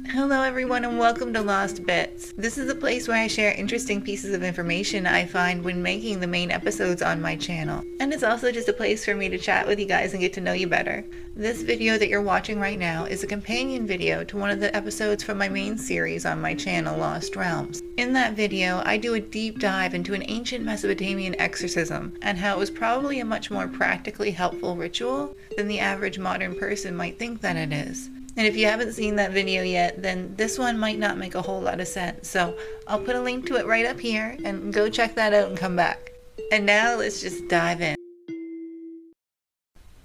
Hello everyone and welcome to Lost Bits. This is a place where I share interesting pieces of information I find when making the main episodes on my channel. And it's also just a place for me to chat with you guys and get to know you better. This video that you're watching right now is a companion video to one of the episodes from my main series on my channel, Lost Realms. In that video, I do a deep dive into an ancient Mesopotamian exorcism and how it was probably a much more practically helpful ritual than the average modern person might think that it is. And if you haven't seen that video yet, then this one might not make a whole lot of sense. So I'll put a link to it right up here and go check that out and come back. And now let's just dive in.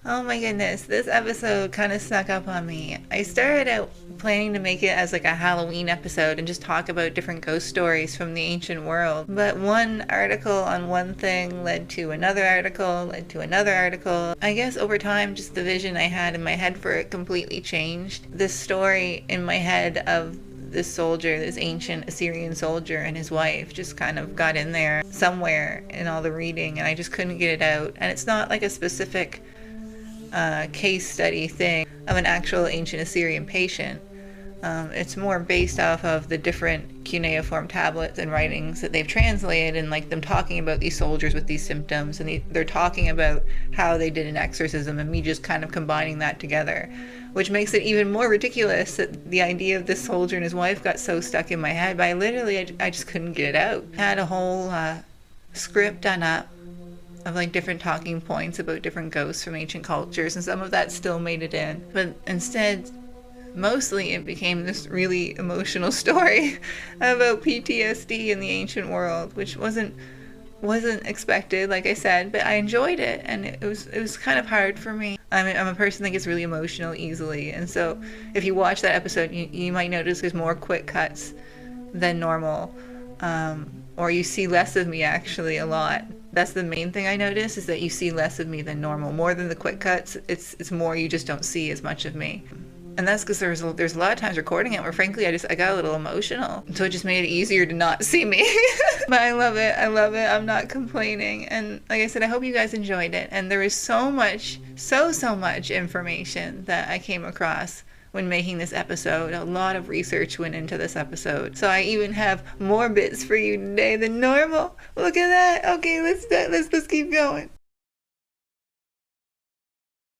Oh my goodness, this episode kind of snuck up on me. I started out planning to make it as like a Halloween episode and just talk about different ghost stories from the ancient world. But one article on one thing led to another article, led to another article. I guess over time, just the vision I had in my head for it completely changed. This story in my head of this soldier, this ancient Assyrian soldier and his wife just kind of got in there somewhere in all the reading and I just couldn't get it out. And it's not like a specific case study thing of an actual ancient Assyrian patient. It's more based off of the different cuneiform tablets and writings that they've translated and like them talking about these soldiers with these symptoms and they're talking about how they did an exorcism and me just kind of combining that together, which makes it even more ridiculous that the idea of this soldier and his wife got so stuck in my head, but I just couldn't get it out. I had a whole script done up of like different talking points about different ghosts from ancient cultures, and some of that still made it in, but instead mostly it became this really emotional story about PTSD in the ancient world, which wasn't expected, like I said, but I enjoyed it, and it was kind of hard for me. I'm a person that gets really emotional easily, and so if you watch that episode, you might notice there's more quick cuts than normal, or you see less of me actually a lot. That's the main thing I notice, is that you see less of me than normal. More than the quick cuts, it's more you just don't see as much of me. And that's because there's a lot of times recording it where frankly I got a little emotional. So it just made it easier to not see me. But I love it. I'm not complaining. And like I said, I hope you guys enjoyed it. And there was so much information that I came across when making this episode. A lot of research went into this episode. So I even have more bits for you today than normal. Look at that. Okay, let's keep going.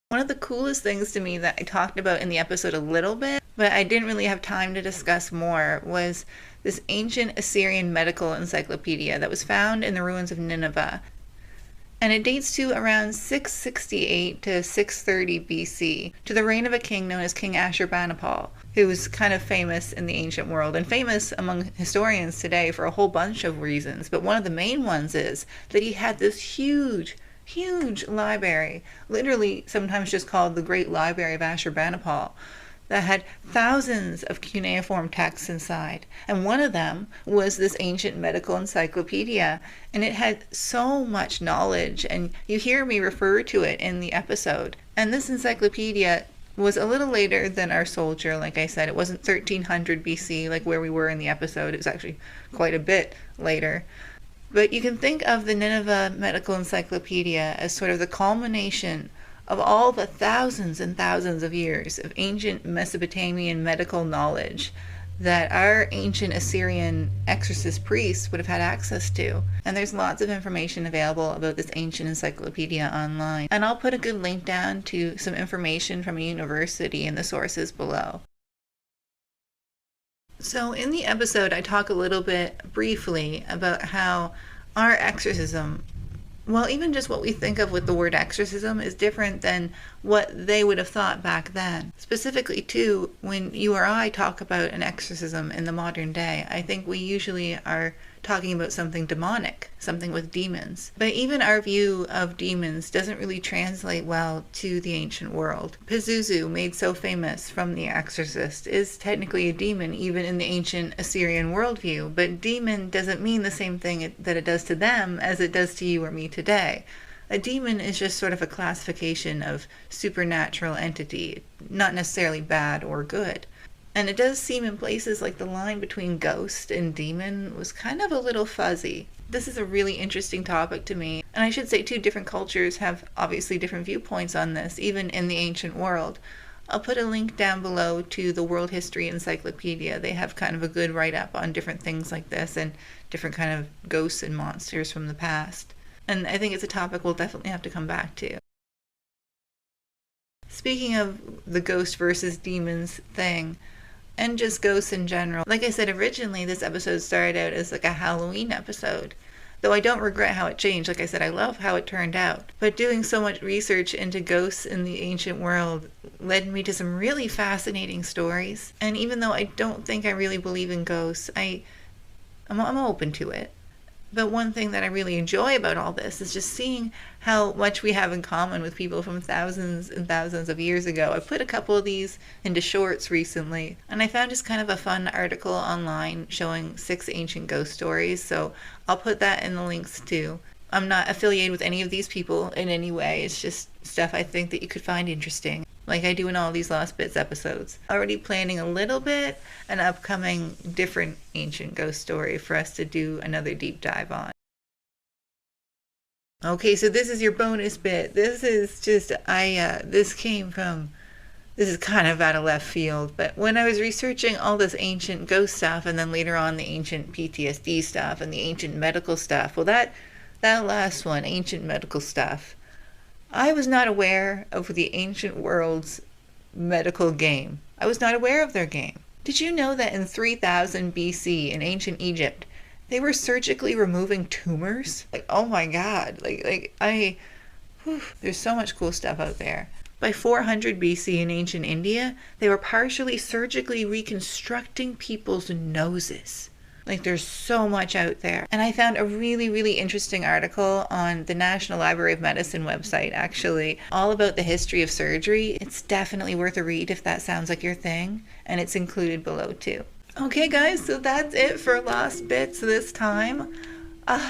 One of the coolest things to me that I talked about in the episode a little bit, but I didn't really have time to discuss more, was this ancient Assyrian medical encyclopedia that was found in the ruins of Nineveh. And it dates to around 668 to 630 BC, to the reign of a king known as King Ashurbanipal, who was kind of famous in the ancient world and famous among historians today for a whole bunch of reasons. But one of the main ones is that he had this huge library, literally sometimes just called the Great Library of Ashurbanipal, that had thousands of cuneiform texts inside. And one of them was this ancient medical encyclopedia. And it had so much knowledge, and you hear me refer to it in the episode. And this encyclopedia was a little later than our soldier, like I said. It wasn't 1300 BC like where we were in the episode. It was actually quite a bit later. But you can think of the Nineveh Medical Encyclopedia as sort of the culmination of all the thousands and thousands of years of ancient Mesopotamian medical knowledge that our ancient Assyrian exorcist priests would have had access to. And there's lots of information available about this ancient encyclopedia online. And I'll put a good link down to some information from a university in the sources below. So in the episode, I talk a little bit briefly about how our exorcism, well, even just what we think of with the word exorcism, is different than what they would have thought back then. Specifically, too, when you or I talk about an exorcism in the modern day, I think we usually are talking about something demonic, something with demons. But even our view of demons doesn't really translate well to the ancient world. Pazuzu, made so famous from The Exorcist, is technically a demon even in the ancient Assyrian worldview, but demon doesn't mean the same thing that it does to them as it does to you or me today. A demon is just sort of a classification of supernatural entity, not necessarily bad or good. And it does seem in places like the line between ghost and demon was kind of a little fuzzy. This is a really interesting topic to me. And I should say too, different cultures have obviously different viewpoints on this, even in the ancient world. I'll put a link down below to the World History Encyclopedia. They have kind of a good write-up on different things like this and different kind of ghosts and monsters from the past. And I think it's a topic we'll definitely have to come back to. Speaking of the ghost versus demons thing, and just ghosts in general, like I said, originally this episode started out as like a Halloween episode. Though I don't regret how it changed. Like I said, I love how it turned out. But doing so much research into ghosts in the ancient world led me to some really fascinating stories. And even though I don't think I really believe in ghosts, I'm open to it. But one thing that I really enjoy about all this is just seeing how much we have in common with people from thousands and thousands of years ago. I put a couple of these into shorts recently, and I found just kind of a fun article online showing 6 ancient ghost stories, so I'll put that in the links too. I'm not affiliated with any of these people in any way. It's just stuff I think that you could find interesting, like I do in all these Lost Bits episodes. Already planning a little bit an upcoming different ancient ghost story for us to do another deep dive on. Okay, so this is your bonus bit. This is just, this is kind of out of left field, but when I was researching all this ancient ghost stuff and then later on the ancient PTSD stuff and the ancient medical stuff, well that last one, ancient medical stuff, I was not aware of the ancient world's medical game. I was not aware of their game. Did you know that in 3000 BC in ancient Egypt, they were surgically removing tumors? Like, oh my God. There's so much cool stuff out there. By 400 BC in ancient India, they were partially surgically reconstructing people's noses. Like, there's so much out there. And I found a really, really interesting article on the National Library of Medicine website, actually, all about the history of surgery. It's definitely worth a read if that sounds like your thing, and it's included below too. Okay guys, so that's it for Lost Bits this time.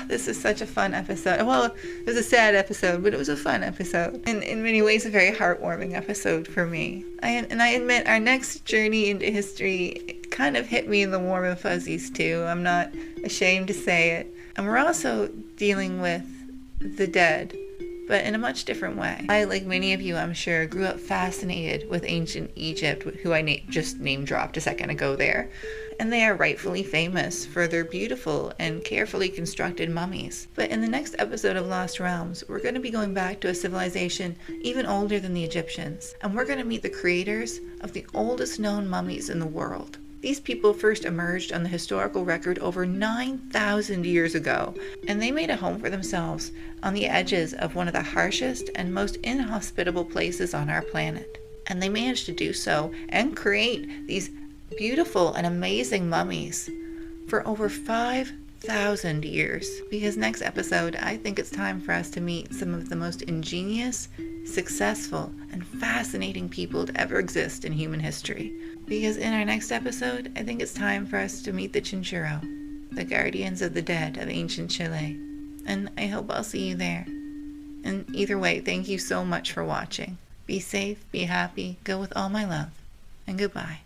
This is such a fun episode. Well, it was a sad episode, but it was a fun episode. And in many ways, a very heartwarming episode for me. I admit, our next journey into history kind of hit me in the warm and fuzzies too. I'm not ashamed to say it. And we're also dealing with the dead, but in a much different way. I, like many of you, I'm sure, grew up fascinated with ancient Egypt, who I just name dropped a second ago there. And they are rightfully famous for their beautiful and carefully constructed mummies. But in the next episode of Lost Realms, we're going to be going back to a civilization even older than the Egyptians, and we're going to meet the creators of the oldest known mummies in the world. These people first emerged on the historical record over 9,000 years ago, and they made a home for themselves on the edges of one of the harshest and most inhospitable places on our planet. And they managed to do so and create these beautiful and amazing mummies for over 5,000 years. Because next episode, I think it's time for us to meet some of the most ingenious, successful, and fascinating people to ever exist in human history. Because in our next episode, I think it's time for us to meet the Chinchurro, the guardians of the dead of ancient Chile. And I hope I'll see you there. And either way, thank you so much for watching. Be safe, be happy, go with all my love, and goodbye.